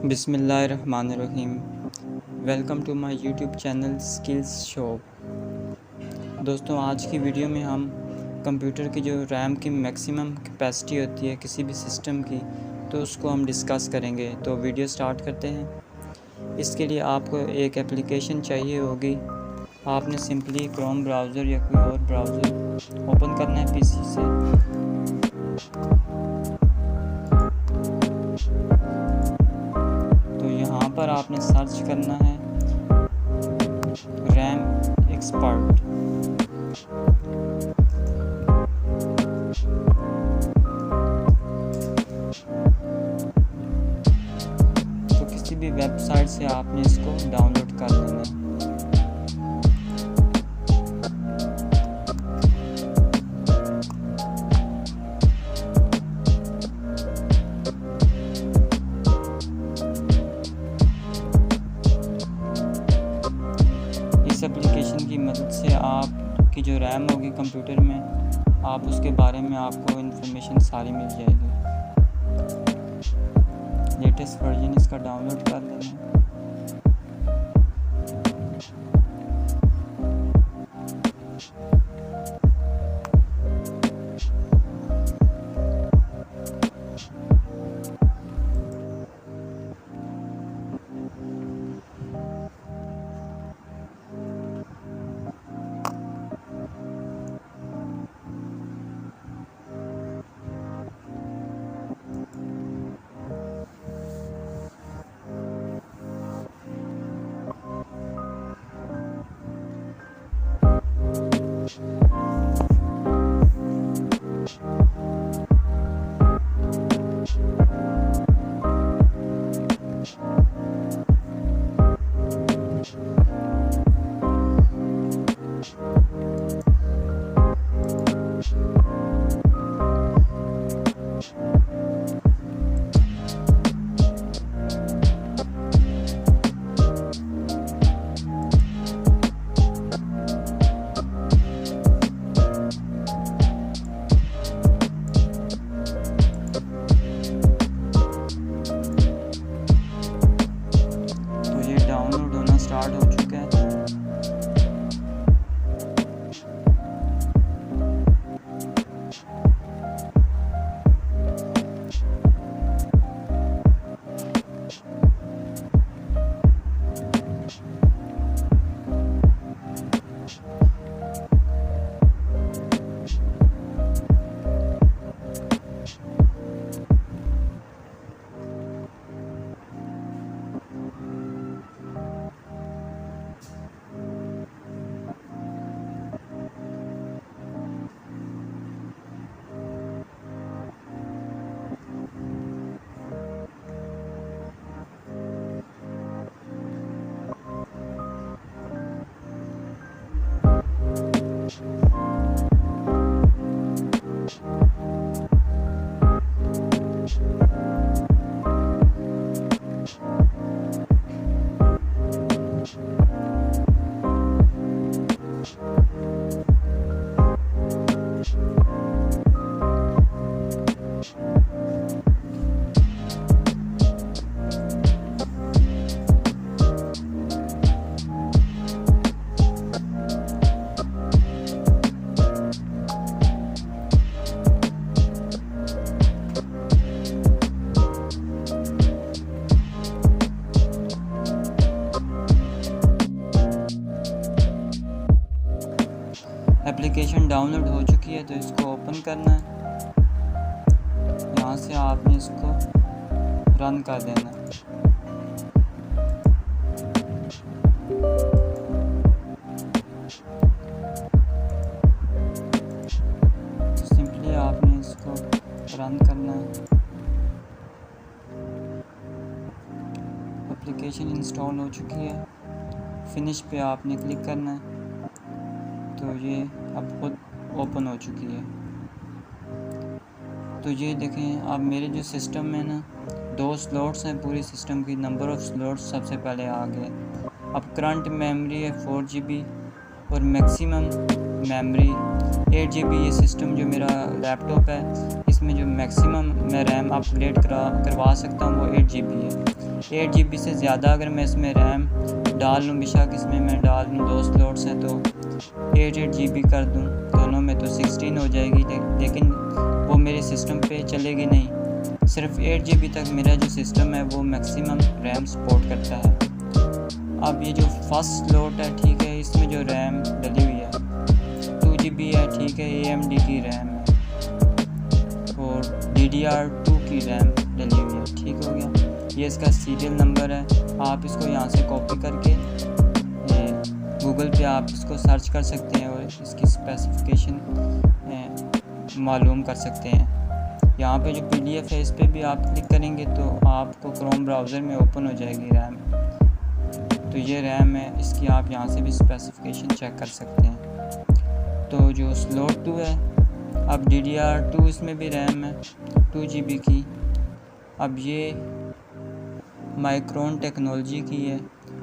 बिस्मिल्लाहिर्रहमानिर्रहीम। Welcome to my YouTube channel skills shop. दोस्तों, आज की वीडियो में हम कंप्यूटर की जो रैम की मैक्सिमम कैपेसिटी होती है किसी भी सिस्टम की, तो उसको हम डिस्कस करेंगे। तो वीडियो स्टार्ट करते हैं। इसके लिए आपको एक एप्लीकेशन चाहिए होगी। आपने सिंपली क्रोम ब्राउज़र या कोई और ब्राउज़र ओपन करना है पीसी से। यहाँ पर आपने सर्च करना है रैम एक्सपर्ट। तो किसी भी वेबसाइट से आपने इसको डाउनलोड कर लेना है। एप्लीकेशन की मदद से आपकी जो रैम होगी कंप्यूटर में, आप उसके बारे में आपको इन्फॉर्मेशन सारी मिल जाएगी। लेटेस्ट वर्जन इसका डाउनलोड कर लेना। डाउनलोड होना स्टार्ट हो चुका है। एप्लीकेशन डाउनलोड हो चुकी है, तो इसको ओपन करना है। यहाँ से आपने इसको रन कर देना है। तो सिंपली आपने इसको रन करना है। एप्लीकेशन इंस्टॉल हो चुकी है। फिनिश पे आपने क्लिक करना है। तो ये अब खुद ओपन हो चुकी है। तो ये देखें, अब मेरे जो सिस्टम में ना 2 स्लॉट्स हैं पूरी सिस्टम की। नंबर ऑफ़ स्लॉट्स सबसे पहले आ गए। अब करंट मेमोरी है 4 GB और मैक्सिमम मेमोरी 8 GB। ये सिस्टम जो मेरा लैपटॉप है, इसमें जो मैक्सिमम मैं रैम अपग्रेड करवा सकता हूँ वो 8 GB है। 8 GB से ज़्यादा अगर मैं इसमें रैम डाल लूँ, बेशक इसमें मैं डाल लूँ 2 स्लॉट्स हैं तो 8 GB कर दूँ दोनों में तो 16 हो जाएगी, लेकिन वो मेरे सिस्टम पे चलेगी नहीं। सिर्फ 8 GB तक मेरा जो सिस्टम है वो मैक्सिमम रैम सपोर्ट करता है। अब ये जो फर्स्ट स्लॉट है, ठीक है, इसमें जो रैम डली हुई है 2 GB है, ठीक है, AMD की रैम है और DDR2 की रैम डली हुई है, ठीक हो गया। ये इसका सीरियल नंबर है, आप इसको यहाँ से कॉपी करके गूगल पे आप इसको सर्च कर सकते हैं और इसकी स्पेसिफिकेशन मालूम कर सकते हैं। यहाँ पे जो PDF है इस पर भी आप क्लिक करेंगे तो आपको क्रोम ब्राउज़र में ओपन हो जाएगी रैम। तो ये रैम है, इसकी आप यहाँ से भी स्पेसिफिकेशन चेक कर सकते हैं। तो जो स्लॉट 2 है, अब DDR2 इसमें भी रैम है 2 GB की। अब ये माइक्रोन टेक्नोलॉजी की है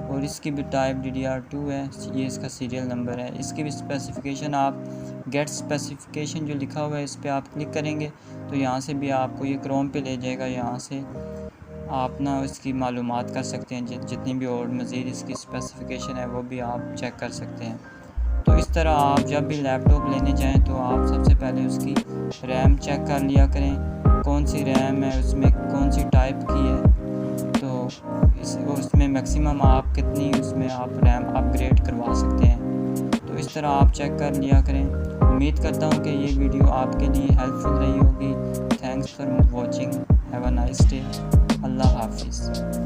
और इसकी भी टाइप DDR2 है, ये इसका सीरियल नंबर है। इसकी भी स्पेसिफिकेशन आप गेट स्पेसिफिकेशन जो लिखा हुआ है इस पर आप क्लिक करेंगे तो यहाँ से भी आपको ये क्रोम पे ले जाएगा। यहाँ से आप ना इसकी मालूमात कर सकते हैं, जितनी भी और मज़ीद इसकी स्पेसिफिकेशन है वो भी आप चेक कर सकते हैं। तो इस तरह आप जब भी लैपटॉप लेने जाएं तो आप सबसे पहले उसकी रैम चेक कर लिया करें, कौन सी रैम है, उसमें कौन सी टाइप की है, तो उसमें मैक्सिमम आप कितनी उसमें आप रैम अपग्रेड करवा सकते हैं। तो इस तरह आप चेक कर लिया करें। उम्मीद करता हूँ कि ये वीडियो आपके लिए हेल्पफुल रही होगी। Thanks for watching, have a nice day. अल्लाह हाफिज़।